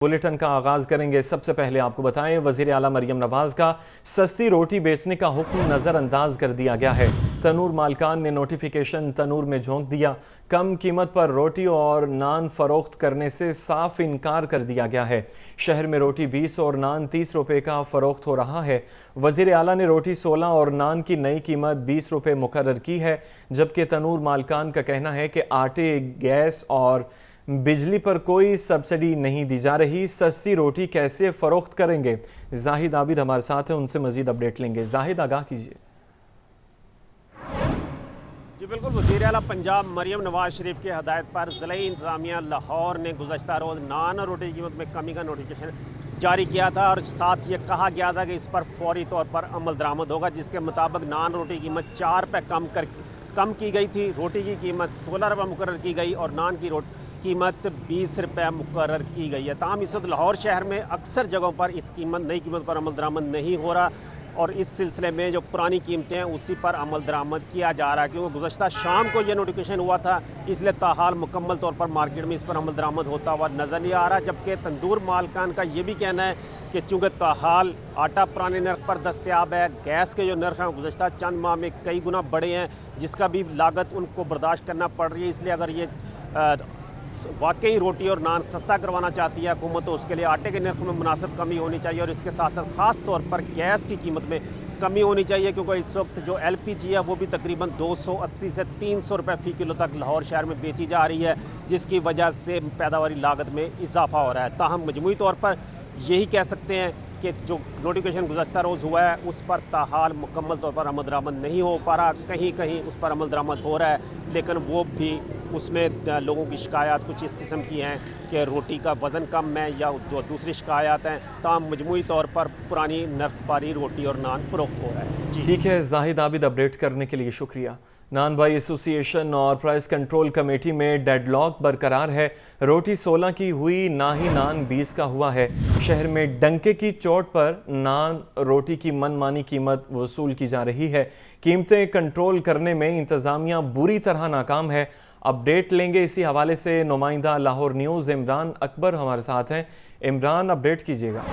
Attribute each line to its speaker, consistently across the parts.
Speaker 1: Bulletin का आगाज करेंगे। सबसे पहले आपको बताएं, वजीर आला मरियम नवाज का सस्ती रोटी बेचने का हुक्म नज़रअंदाज कर दिया गया है। तनूर मालकान ने नोटिफिकेशन तनूर में झोंक दिया। कम कीमत पर रोटी और नान फरोख्त करने से साफ इनकार कर दिया गया है। शहर में रोटी 20 और नान 30 रुपए का फरोख्त हो रहा है। वजीर आला ने रोटी 16 और नान की नई कीमत 20 रुपए मुकर्रर की है, जबकि तनूर मालकान का कहना है कि आटे, गैस और बिजली पर कोई सब्सिडी नहीं दी जा रही। सस्ती रोटी कैसे फरोख्त करेंगे? जाहिद आबिद हमारे साथ हैं, उनसे मजीद अपडेट लेंगे। जाहिद, आगाह कीजिए।
Speaker 2: जी बिल्कुल, वज़ीर आला पंजाब मरियम नवाज शरीफ की हदायत पर ज़िला इंतज़ामिया लाहौर ने गुज़श्ता रोज़ नान और रोटी की कीमत में कमी का नोटिफिकेशन जारी किया था और साथ ये कहा गया था कि इस पर फौरी तौर पर अमल दरामद होगा, जिसके मुताबिक नान रोटी की कीमत 4 रुपये कम की गई थी। रोटी की कीमत 16 रुपये मुकर्रर की गई और नान की कीमत 20 रुपये मुकर्रर की गई है। ताहम इस वक्त लाहौर शहर में अक्सर जगहों पर इस नई कीमत पर अमल दरामद नहीं हो रहा और इस सिलसिले में जो पुरानी कीमतें हैं उसी पर अमल दरामद किया जा रहा है, क्योंकि गुज़श्ता शाम को यह नोटिफिकेशन हुआ था, इसलिए ताहाल मुकम्मल तौर पर मार्केट में इस पर अमल दरामद होता हुआ नज़र नहीं आ रहा। जबकि तंदूर मालकान का ये भी कहना है कि चूँकि ताहाल आटा पुराने नर्ख पर दस्तयाब है, गैस के जो नर्ख हैं गुज़श्ता चंद माह में कई गुना बढ़े हैं, जिसका भी लागत उनको बर्दाश्त करना पड़ रही है। इसलिए अगर ये वाकई रोटी और नान सस्ता करवाना चाहती है हुकूमत, तो उसके लिए आटे के नर्ख में मुनासिब कमी होनी चाहिए और इसके साथ साथ ख़ास तौर पर गैस की कीमत में कमी होनी चाहिए, क्योंकि इस वक्त जो LPG है वो भी तकरीबन 280 से 300 रुपये फ़ी किलो तक लाहौर शहर में बेची जा रही है, जिसकी वजह से पैदावारी लागत में इजाफा हो रहा है। ताहम मजमूई तौर पर यही कह सकते हैं कि जो नोटिफिकेशन गुज़श्ता रोज़ हुआ है उस पर ताहाल मुकम्मल तौर पर अमल दरामद नहीं हो पा रहा। कहीं कहीं उस पर अमल दरामद हो रहा है, लेकिन वो भी उसमें लोगों की शिकायत कुछ इस किस्म की हैं कि रोटी का वज़न कम है या दूसरी शिकायत हैं। ताहम मजमूई तौर पर पुरानी नर्ख पारी रोटी और नान फ़रोख्त हो रहा है। जी
Speaker 1: ठीक है जाहिद आबिद, अपडेट करने के लिए शुक्रिया। नान भाई एसोसिएशन और प्राइस कंट्रोल कमेटी में डेडलॉक बरकरार है। रोटी 16 की हुई, ना ही नान 20 का हुआ है। शहर में डंके की चोट पर नान रोटी की मनमानी कीमत वसूल की जा रही है। कीमतें कंट्रोल करने में इंतज़ामिया बुरी तरह नाकाम है। अपडेट लेंगे इसी हवाले से नुमाइंदा लाहौर न्यूज़ इमरान अकबर हमारे साथ हैं। इमरान, अपडेट कीजिएगा।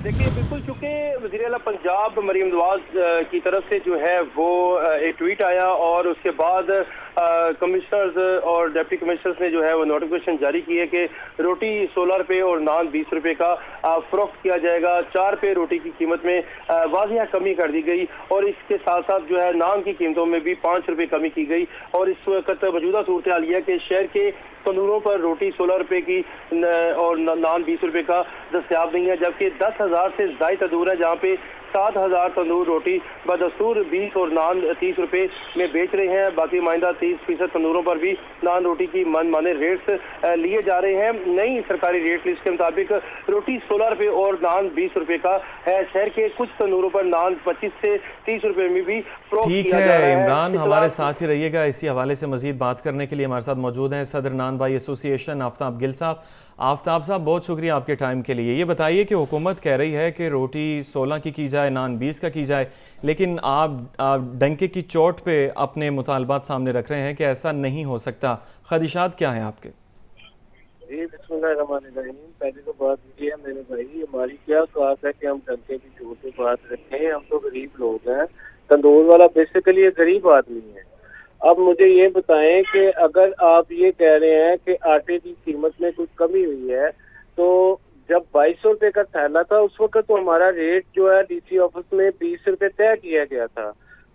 Speaker 3: देखिए बिल्कुल, चूंकि वज़ीर आला पंजाब मरियम नवाज की तरफ से जो है वो एक ट्वीट आया और उसके बाद कमिश्नर्स और डिप्टी कमिश्नर्स ने जो है वो नोटिफिकेशन जारी की है कि रोटी 16 रुपये और नान 20 रुपये का फरोख्त किया जाएगा। 4 रुपये रोटी की कीमत में वाज़िया कमी कर दी गई और इसके साथ साथ जो है नान की कीमतों में भी 5 रुपये कमी की गई। और इस वक्त मौजूदा सूरत हाल यह है कि शहर के तंदूरों पर रोटी 16 रुपये की और नान 20 रुपये का दस्तयाब नहीं है, जबकि 10,000 से ज़ायद तंदूर है जहाँ पे 7,000 तंदूर रोटी बदस्तूर 20 और नान 30 रुपये में बेच रहे हैं। बाकी माइंदा 30% तंदूरों पर भी नान रोटी की मनमाने रेट्स लिए जा रहे हैं। नई सरकारी रेट लिस्ट के मुताबिक रोटी 16 रुपये और नान 20 रुपये का है। शहर के कुछ तंदूरों पर नान 25 से 30 रुपये में भी
Speaker 1: ठीक है इमरान, हमारे साथ ही रहिएगा। इसी हवाले से मजीद बात करने के लिए हमारे साथ मौजूद हैं सदर नान भाई एसोसिएशन आफ्ताब गिल साहब। आफ्ताब साहब, बहुत शुक्रिया आपके टाइम के लिए। ये बताइए कि हुकूमत कह रही है कि रोटी 16 की जाए, नान 20 का की जाए, लेकिन आप डंके की चोट पे अपने मुतालबात सामने रख रहे हैं कि ऐसा नहीं हो सकता। खदशात क्या हैं आपके?
Speaker 4: जी बिस्मिल्लाहिर्रहमानिर्रहीम। पहले तो बात ये है मेरे भाई, हमारी क्या ख्वाहिश है कि हम डंके की चोट पे बात रखें। हम तो गरीब लोग हैं, तंदूर वाला बेसिकली गरीब आदमी है। अब मुझे ये बताएं कि अगर आप ये कह रहे हैं कि आटे की कीमत में कुछ कमी हुई है, तो जब 2200 रुपये का थैला था उस वक्त तो हमारा रेट जो है DC ऑफिस में 20 रुपये तय किया गया था,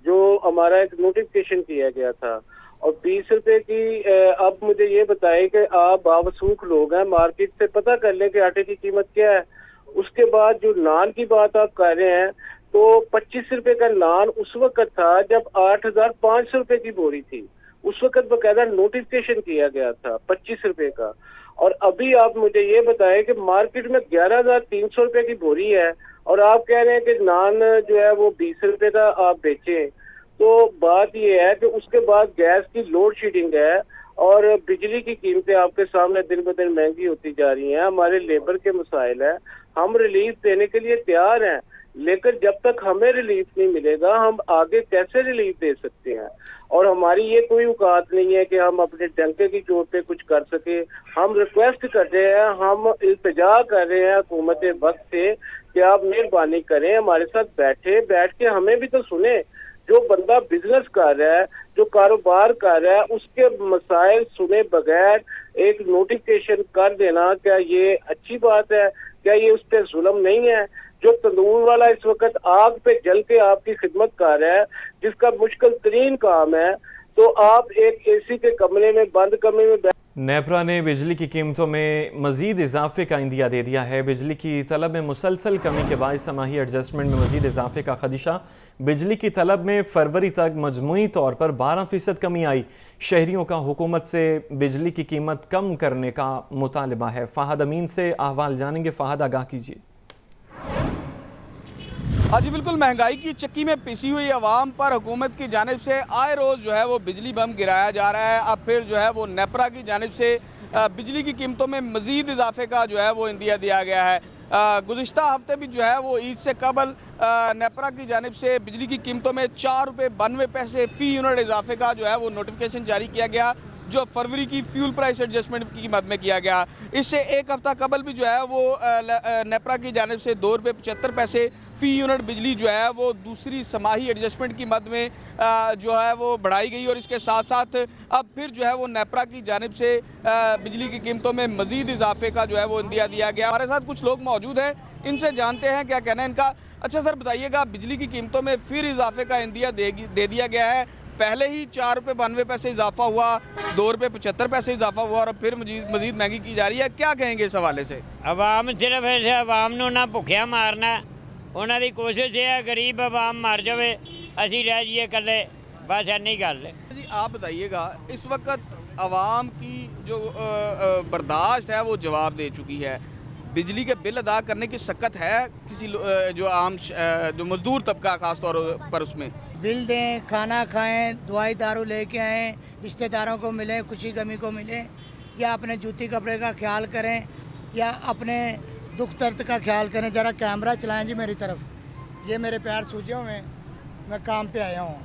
Speaker 4: जो हमारा एक नोटिफिकेशन किया गया था। और 20 रुपये की अब मुझे ये बताएं कि आप बावसूख लोग हैं, मार्केट से पता कर लें कि आटे की कीमत क्या है। उसके बाद जो नान की बात आप कर रहे हैं, तो 25 रुपये का नान उस वक्त था जब 8,500 रुपये की बोरी थी। उस वक्त बकायदा नोटिफिकेशन किया गया था 25 रुपये का। और अभी आप मुझे ये बताएं कि मार्केट में 11,300 रुपये की बोरी है और आप कह रहे हैं कि नान जो है वो 20 रुपये का आप बेचें। तो बात ये है कि उसके बाद गैस की लोड शेडिंग है और बिजली की कीमतें आपके सामने दिन ब दिन महंगी होती जा रही हैं। हमारे लेबर के मसाइल हैं, हम रिलीफ देने के लिए तैयार हैं, लेकिन जब तक हमें रिलीफ नहीं मिलेगा हम आगे कैसे रिलीफ दे सकते हैं। और हमारी ये कोई औकात नहीं है कि हम अपने डंके की चोट पे कुछ कर सके। हम रिक्वेस्ट कर रहे हैं, हम इल्तिजा कर रहे हैं हुकूमत वक्त से कि आप मेहरबानी करें, हमारे साथ बैठ के हमें भी तो सुने। जो बंदा बिजनेस कर रहा है, जो कारोबार कर रहा है, उसके मसाइल सुने बगैर एक नोटिफिकेशन कर देना, क्या ये अच्छी बात है? क्या ये उस पर जुल्म नहीं है? जो तंदूर वाला इस वक्त आग पे जल के आपकी खिदमत कर रहा है, जिसका मुश्किल तरीन काम है, तो आप एक एसी के कमरे में, बंद कमरे में
Speaker 1: नेपरा ने बिजली की कीमतों में मजीद इजाफे का इंदिया दे दिया है। बिजली की तलब में मुसलसल कमी के बायस समाही एडजस्टमेंट में मजीद इजाफे का खदशा। बिजली की तलब में फरवरी तक मजमूई तौर पर 12% कमी आई। शहरियों का हुकूमत से बिजली की कीमत कम करने का मुतालबा है। फ़ाहद अमीन से अहवाल जानेंगे। फ़ाहद, आगाह कीजिए।
Speaker 5: हाँ जी, बिल्कुल। महंगाई की चक्की में पिसी हुई आवाम पर हुकूमत की जानिब से आए रोज़ जो है वो बिजली बम गिराया जा रहा है। अब फिर जो है वो नेपरा की जानिब से बिजली की कीमतों में मज़ीद इजाफे का जो है वो इंदिया दिया गया है। गुज़िश्ता हफ्ते भी जो है वो ईद से कबल नेपरा की जानिब से बिजली की कीमतों में 4 रुपये 92 पैसे फ़ी यूनिट इजाफे का जो है वो नोटिफिकेशन जारी किया गया, जो फरवरी की फ्यूल प्राइस एडजस्टमेंट की मद में किया गया। इससे एक हफ़्ता कबल भी जो है वो नेपरा की जानिब से 2 रुपये 75 पैसे फ़ी यूनिट बिजली जो है वो दूसरी समाही एडजस्टमेंट की मद में जो है वो बढ़ाई गई। और इसके साथ साथ अब फिर जो है वो नेपरा की जानिब से बिजली की कीमतों में मज़ीद इजाफे का जो है वो इंदिया दिया गया। हमारे साथ कुछ लोग मौजूद हैं, इनसे जानते हैं क्या कहना है इनका। अच्छा सर, बताइएगा, बिजली की कीमतों में फिर इजाफे का इंदिया दे दिया गया है। पहले ही 4 रुपये 92 पैसे इजाफा हुआ, 2 रुपये 75 पैसे इजाफा हुआ और फिर मजीद महंगी की जा रही है। क्या कहेंगे इस हवाले से?
Speaker 6: आवाम सिर्फ ऐसे आवाम नूं ना भुखिया मारना, उन्हां दी कोशिश ये है गरीब आवाम मर जाए, असीं रह जाइए कल्ले, बस इन्नी गल है
Speaker 5: जी। आप बताइएगा, इस वक्त आवाम की जो बर्दाश्त है वो जवाब दे चुकी है। बिजली के बिल अदा करने की शक्कत है किसी जो आम जो मजदूर तबका खास तौर पर उसमें?
Speaker 7: बिल दें, खाना खाएं, दवाई दारू लेके आएँ, रिश्तेदारों को मिलें, खुशी गमी को मिलें, या अपने जूती कपड़े का ख्याल करें, या अपने दुख दर्द का ख्याल करें। ज़रा कैमरा चलाएं जी मेरी तरफ, ये मेरे पैर सूजे हुए हैं, मैं काम पे आया हूँ,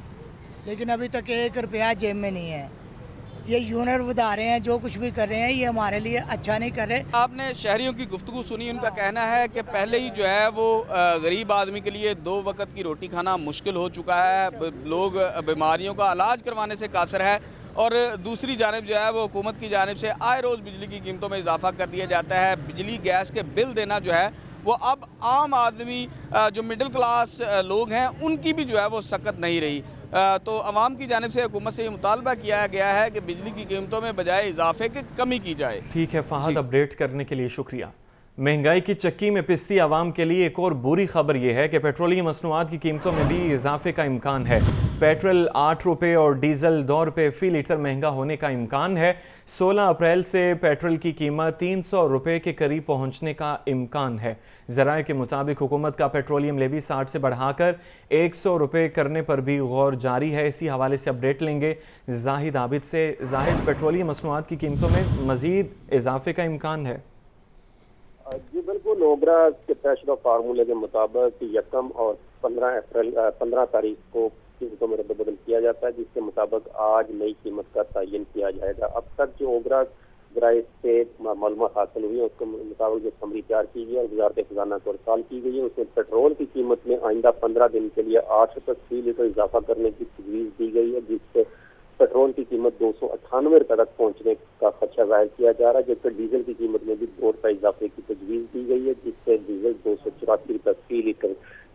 Speaker 7: लेकिन अभी तक 1 रुपया जेब में नहीं है। ये यूनिट बढ़ा रहे हैं, जो कुछ भी कर रहे हैं ये हमारे लिए अच्छा नहीं कर रहे।
Speaker 5: आपने शहरियों की गुफ्तगू सुनी, उनका कहना है कि पहले ही जो है वो गरीब आदमी के लिए 2 वक्त की रोटी खाना मुश्किल हो चुका है, लोग बीमारियों का इलाज करवाने से कासर है। और दूसरी जानिब जो है वो हुकूमत की जानिब से आए रोज़ बिजली की कीमतों में इजाफा कर दिया जाता है। बिजली गैस के बिल देना जो है वो अब आम आदमी जो मिडिल क्लास लोग हैं उनकी भी जो है वो सकत नहीं रही। तो अवाम की जानिब से हुकूमत से ये मुतालबा किया गया है कि बिजली की कीमतों में बजाय इजाफे के कमी की जाए।
Speaker 1: ठीक है फ़ाहद, अपडेट करने के लिए शुक्रिया। महंगाई की चक्की में पिसती आवाम के लिए एक और बुरी खबर यह है कि पेट्रोलियम मसनूआत की कीमतों में भी इजाफे का इम्कान है। पेट्रोल 8 रुपये और डीजल 2 रुपये फ़ी लीटर महंगा होने का इम्कान है। 16 अप्रैल से पेट्रोल की कीमत 300 रुपये के करीब पहुंचने का इम्कान है। ज़राए के मुताबिक हुकूमत का पेट्रोलियम लेवी 60 से बढ़ाकर 100 रुपये करने पर भी गौर जारी है। इसी हवाले से अपडेट लेंगे जाहिद आबिद से। जाहिद, पेट्रोलियम मसनूआत की कीमतों में मज़ीद इजाफे का इम्कान है?
Speaker 8: जी बिल्कुल, ओबरा के तयशुदा फार्मूले के मुताबिक 1 और 15 तारीख को कीमतों में रद्द-बदल किया जाता है, जिसके मुताबिक आज नई कीमत का तयन किया जाएगा। अब तक जो ओबरा जराये से मालूमात हासिल हुई है उसके मुताबिक जो समरी तैयार की गई है और वज़ारत ख़ज़ाना को इरसाल की गई है, उसमें पेट्रोल की कीमत में आइंदा 15 दिन के लिए 8 रुपये फ़ी लीटर इजाफा करने की तजवीज़ दी गई है, जिससे पेट्रोल की कीमत 298 रुपये तक पहुंचने का खदशा जाहिर किया जा रहा है। जबकि डीजल की कीमत में भी 2 रुपये इजाफे की तजवीज़ दी गई है, जिससे डीजल 284 रुपये फ़ी लीटर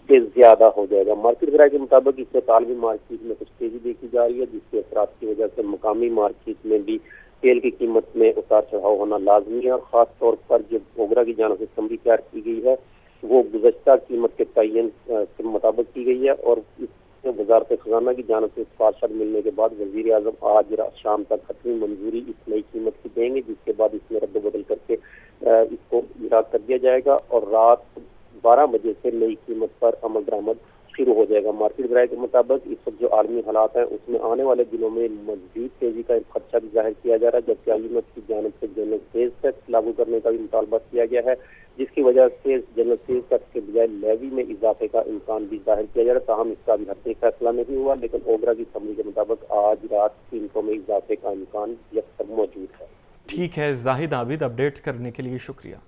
Speaker 8: से ज्यादा हो जाएगा। मार्केट ज़राए के मुताबिक इससे तालबी मार्केट में कुछ तेजी देखी जा रही है, जिसके असरात की वजह से मुकामी मार्केट में भी तेल की कीमत में उतार चढ़ाव होना लाजमी है। और ख़ास तौर पर जो ओगरा की जानिब से समरी तैयार की गई है वो गुज़श्ता कीमत के तयन के मुताबिक की गई है और वज़ारत ख़ज़ाना की जानिब से सिफारिश मिलने के बाद वज़ीर आज़म आज शाम तक हतमी मंजूरी इस नई कीमत की देंगे, जिसके बाद इसमें रद्द बदल करके इसको इजरा कर दिया जाएगा और रात 12 बजे से नई कीमत पर अमल दरामद शुरू हो जाएगा। मार्केट ज़राए के मुताबिक इस वक्त जो आलमी हालात हैं उसमें आने वाले दिनों में मज़ीद तेजी का खदशा भी जाहिर किया जा रहा है, जबकि IMF की जानिब से जो तेज टैक्स लागू करने का भी मुतालबा किया गया है, जिसकी वजह से जनरल सेल्स टैक्स के बजाय लेवी में इजाफे का इम्कान भी जाहिर किया जा रहा है। ताहम इसका अभी हर फैसला नहीं हुआ, लेकिन ओबरा की असम्बली के मुताबिक आज रात कीमतों में इजाफे का इम्कान यकसर मौजूद है।
Speaker 1: ठीक है, जाहिद आबिद, अपडेट करने के लिए शुक्रिया।